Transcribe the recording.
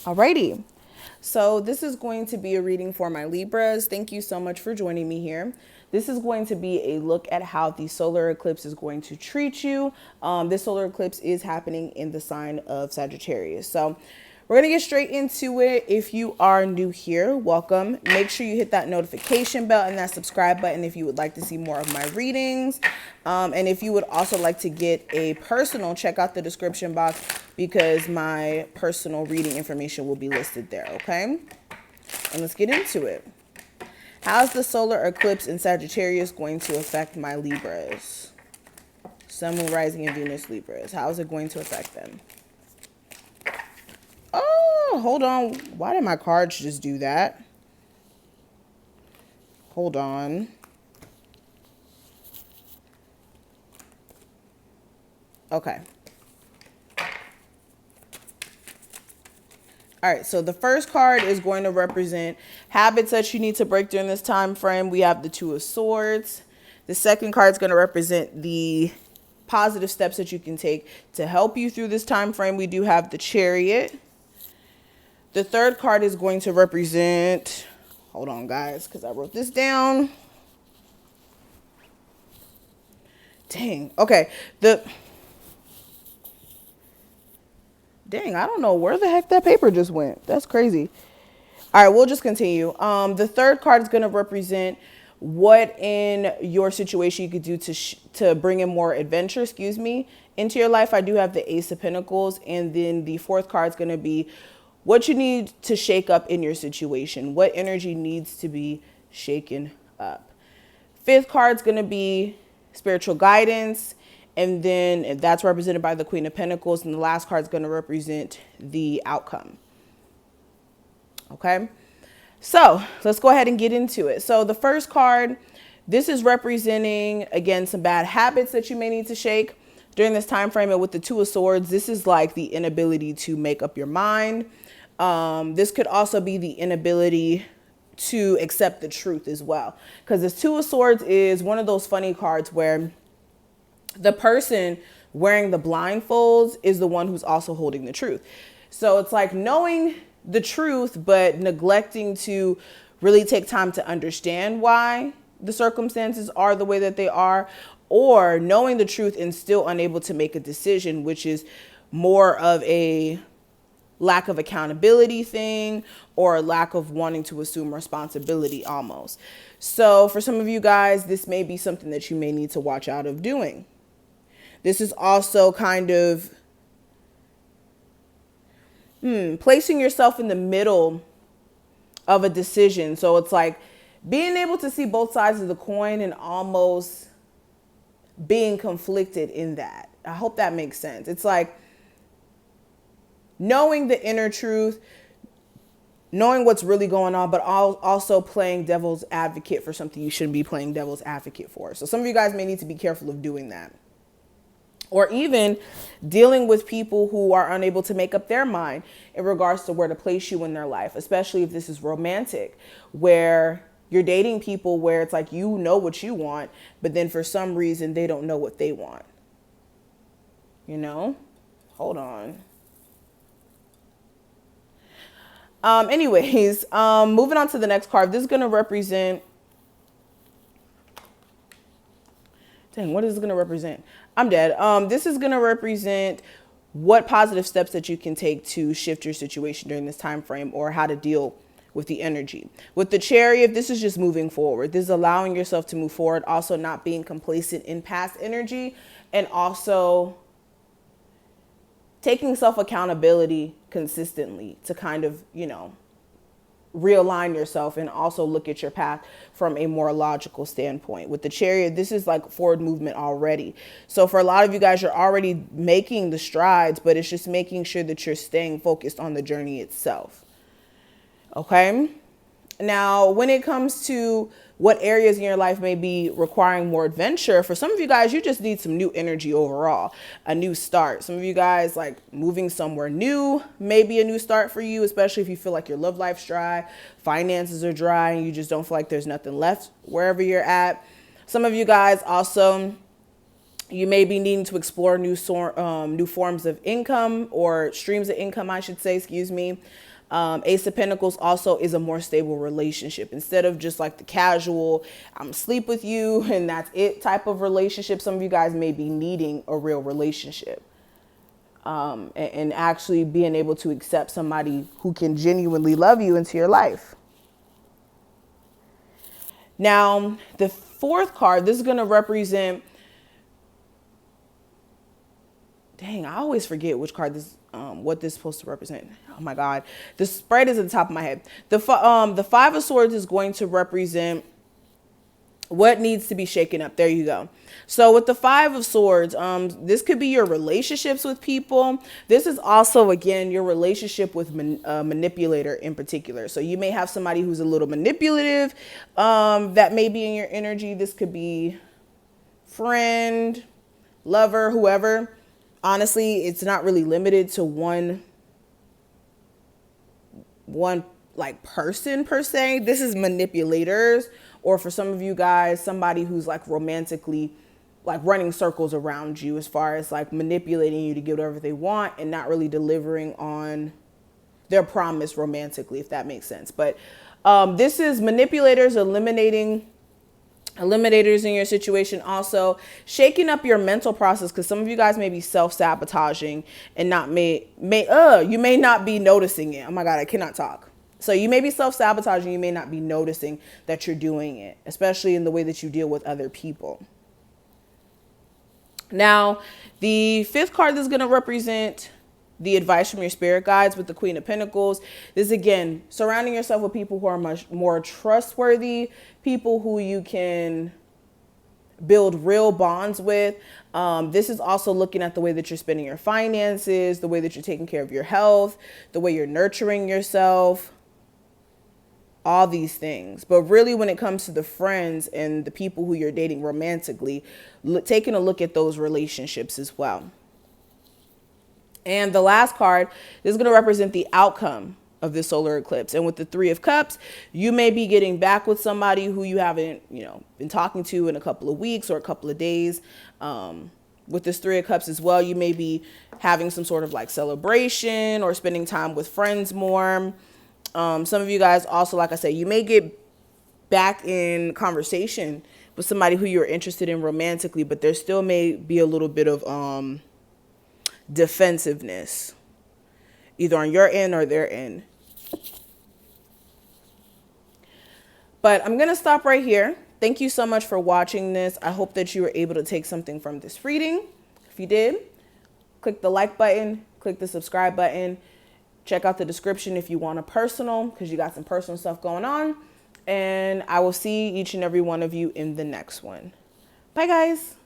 Alrighty. So this is going to be a reading for my Libras. Thank you so much for joining me here. This is going to be a look at how the solar eclipse is going to treat you. This solar eclipse is happening in the sign of Sagittarius. So we're going to get straight into it. If you are new here, welcome. Make sure you hit that notification bell and that subscribe button if you would like to see more of my readings. And if you would also like to get a personal, check out the description box because my personal reading information will be listed there, okay? And let's get into it. How's the solar eclipse in Sagittarius going to affect my Libras? Sun, Moon, Rising, and Venus Libras. How is it going to affect them? Oh, hold on. Why did my cards just do that? Hold on. Okay. All right, so the first card is going to represent habits that you need to break during this time frame. We have the Two of Swords. The second card is going to represent the positive steps that you can take to help you through this time frame. We do have the Chariot. The third card is going to represent, hold on guys, because I wrote this down. Dang, okay. Dang, I don't know where the heck that paper just went. That's crazy. All right, we'll just continue. The third card is going to represent what in your situation you could do to bring in more adventure, into your life. I do have the Ace of Pentacles. And then the fourth card is going to be what you need to shake up in your situation. What energy needs to be shaken up. Fifth card is going to be spiritual guidance. And then that's represented by the Queen of Pentacles. And the last card is going to represent the outcome. Okay. So let's go ahead and get into it. So the first card, this is representing, again, some bad habits that you may need to shake during this time frame. And with the Two of Swords, this is like the inability to make up your mind. This could also be the inability to accept the truth as well. Because this Two of Swords is one of those funny cards where the person wearing the blindfolds is the one who's also holding the truth. So it's like knowing the truth, but neglecting to really take time to understand why the circumstances are the way that they are, or knowing the truth and still unable to make a decision, which is more of a lack of accountability thing or a lack of wanting to assume responsibility almost. So for some of you guys, this may be something that you may need to watch out of doing. This is also kind of placing yourself in the middle of a decision. So it's like being able to see both sides of the coin and almost being conflicted in that. I hope that makes sense. It's like knowing the inner truth, knowing what's really going on, but also playing devil's advocate for something you shouldn't be playing devil's advocate for. So some of you guys may need to be careful of doing that. Or even dealing with people who are unable to make up their mind in regards to where to place you in their life, especially if this is romantic, where you're dating people where it's like you know what you want, but then for some reason they don't know what they want. You know? Hold on. Moving on to the next card. This is going to represent... Dang, what is it going to represent? I'm dead. This is going to represent what positive steps that you can take to shift your situation during this time frame, or how to deal with the energy. With the Chariot, this is just moving forward. This is allowing yourself to move forward, also not being complacent in past energy, and also taking self-accountability consistently to kind of, realign yourself and also look at your path from a more logical standpoint. With the Chariot, this is like forward movement already. So for a lot of you guys, you're already making the strides, but it's just making sure that you're staying focused on the journey itself. Okay. Now, when it comes to what areas in your life may be requiring more adventure, for some of you guys, you just need some new energy overall, a new start. Some of you guys, like moving somewhere new, may be a new start for you, especially if you feel like your love life's dry, finances are dry, and you just don't feel like there's nothing left wherever you're at. Some of you guys also You may be needing to explore new forms of income, or streams of income, I should say, excuse me. Ace of Pentacles also is a more stable relationship. Instead of just like the casual, I'm asleep with you and that's it type of relationship, some of you guys may be needing a real relationship. And actually being able to accept somebody who can genuinely love you into your life. Now, the fourth card, this is going to represent, dang, I always forget which card this, what this is supposed to represent. Oh my God, the spread is at the top of my head. The Five of Swords is going to represent what needs to be shaken up. There you go. So with the Five of Swords, this could be your relationships with people. This is also, again, your relationship with a manipulator in particular. So you may have somebody who's a little manipulative, that may be in your energy. This could be friend, lover, whoever. Honestly, it's not really limited to one like person per se. This is manipulators, or for some of you guys, somebody who's like romantically like running circles around you as far as like manipulating you to get whatever they want and not really delivering on their promise romantically, if that makes sense. But this is manipulators, eliminators in your situation. Also shaking up your mental process, because some of you guys may be self-sabotaging and you may not be noticing it. Oh my God, I cannot talk. So you may be self-sabotaging. You may not be noticing that you're doing it, especially in the way that you deal with other people. Now, the fifth card is going to represent the advice from your spirit guides with the Queen of Pentacles. This, again, surrounding yourself with people who are much more trustworthy, people who you can build real bonds with. This is also looking at the way that you're spending your finances, the way that you're taking care of your health, the way you're nurturing yourself, all these things. But really, when it comes to the friends and the people who you're dating romantically, taking a look at those relationships as well. And the last card is going to represent the outcome of this solar eclipse. And with the Three of Cups, you may be getting back with somebody who you haven't, been talking to in a couple of weeks or a couple of days. With this Three of Cups as well, you may be having some sort of like celebration or spending time with friends more. Some of you guys also, like I said, you may get back in conversation with somebody who you're interested in romantically, but there still may be a little bit of defensiveness, either on your end or their end. But I'm going to stop right here. Thank you so much for watching this. I hope that you were able to take something from this reading. If you did, click the like button, click the subscribe button. Check out the description if you want a personal, because you got some personal stuff going on. And I will see each and every one of you in the next one. Bye, guys.